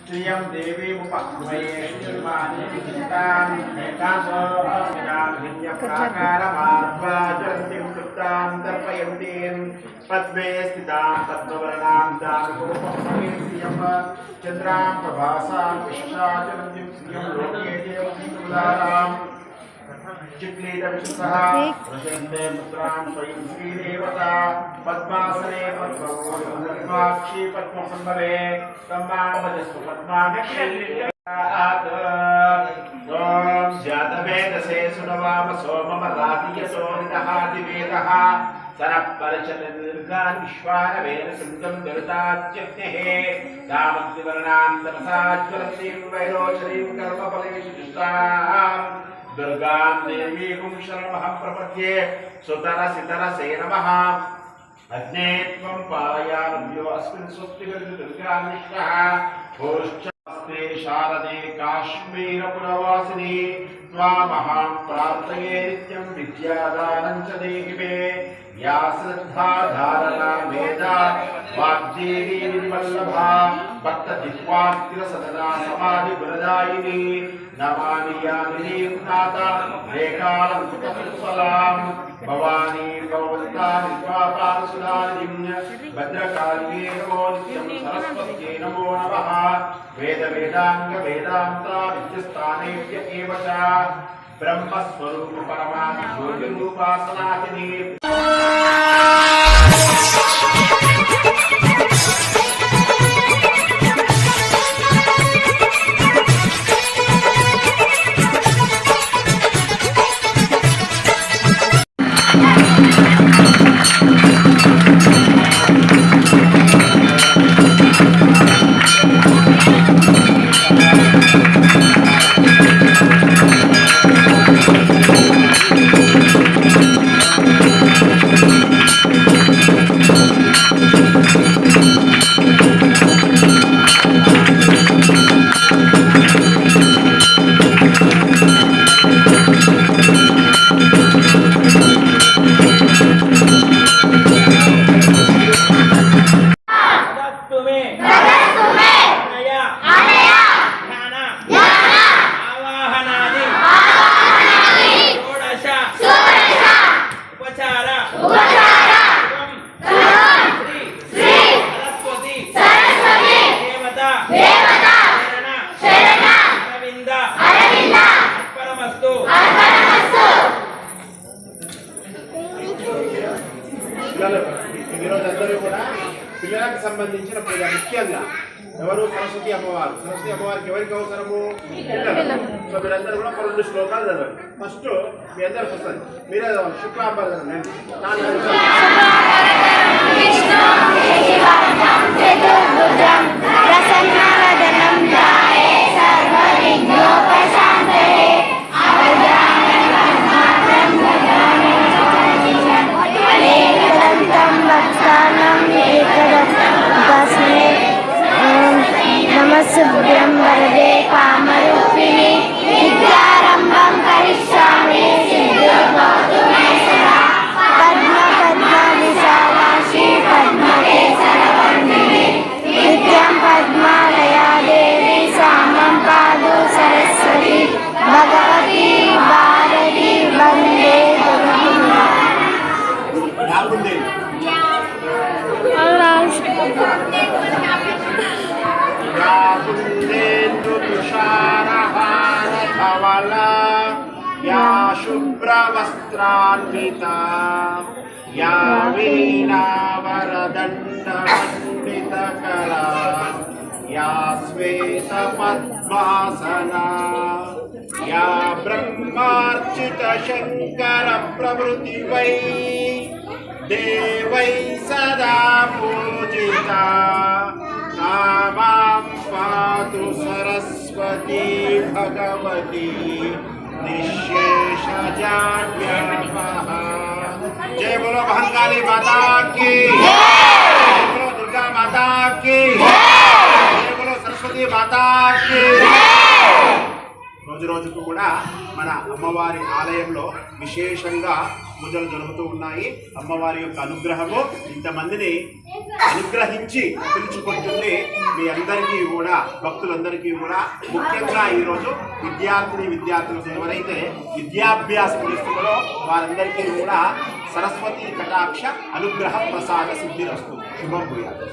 श्रियं देवीमुपक्वये निर्वाणे विचितां एकासोऽहमिदां हिन्यप्राकारमाध्वाचरन्तीं कृतां दर्पयन्तीं पद्मे स्थितां पद्मवर्णां दारुकोपक्वये श्रियं चन्द्रां प्रभासां विश्वाचरन्तीं श्रियं लोके देवतीं चिक्लीतविशुद्धः प्रसन्ने मुद्रां स्वयं श्रीदेवता पद्मासने पद्मोक्षी पद्मसम्भवे ब्रह्माणवजस्तु पद्माक्षी जातवेदसे सुनवाम सोममरातियसो निदहादिवेदः सरपरिचलनिर्गान् विश्वानवेन सिन्धं गरुताच्यग्नेः दामग्निवर्णां तमसाज्वलन्तीं वैरोचनीं कर्मफलेषु दुष्टाम् दुर्गां देवीं शरणमहं प्रपद्ये सुतरसितरसे नमः अग्ने त्वं पायामद्यो अस्मिन् स्वस्तिवर्ग दुर्गान्विष्टः भोश्चास्ते शारदे काश्मीरपुरवासिनी त्वामहं प्रार्थये नित्यं विद्यादानं च देहि मे या श्रद्धा धारणा मेधा वाग्देवी निर्वल्लभा भक्तजिह्वाग्रसदना समाधिगुणदायिनी नमामि यामिनीं नाथा रेखालङ्कृतपुष्पलां भवानी भगवन्ता विश्वापारसुधारिणीं भद्रकाल्ये नमो नित्यं सरस्वत्यै नमो नमः वेदाङ्गवेदान्ता विद्यस्थानेभ्य एव च ब्रह्मस्वरूप परमाज्योतिरूपासनाचिनी పిల్లలకు సంబంధించిన పూజ ముఖ్యంగా ఎవరు సరస్వతి అమ్మవారికి ఎవరికి అవసరము సో మీరందరూ కూడా ఒక 2 శ్లోకాలు చదవండి ఫస్ట్ మీ అందరికి వస్తుంది మీరే చదవండి శుక్లాంబరం नमस्भ्यं वरदे कामरूपिणी विद्यारम्भं करिष्यामि सिद्धिर्भवतु मे सदा पद्मपद्मविशालाक्षी पद्मकेसरवर्णिनी नित्यं पद्मालया देवी सामं पादु सरस्वती भगवती भारती वन्दे या शुभ्रवस्त्रान्विता या वीणावरदण्डमण्डितकरा या श्वेतपद्मासना या ब्रह्मार्चितशङ्करप्रभृति वै देवै सदा पूजिता मां पातु सरस्वती भगवती निःशेषजाड्यापः। जय बोलो महंकाली माता की, जय बोलो दुर्गा माता की, जय बोलो सरस्वती माता की। రోజు రోజుకు కూడా మన అమ్మవారి ఆలయంలో విశేషంగా పూజలు జరుగుతూ ఉన్నాయి. అమ్మవారి యొక్క అనుగ్రహము ఇంతమందిని అనుగ్రహించి పిలుచుకుంటుంది. మీ అందరికీ కూడా, భక్తులందరికీ కూడా, ముఖ్యంగా ఈరోజు విద్యార్థులకు ఎవరైతే విద్యాభ్యాసం చేస్తున్నారో వారందరికీ కూడా సరస్వతి కటాక్ష అనుగ్రహ ప్రసాద సిద్ధిరస్తు. శుభం భూయాత్.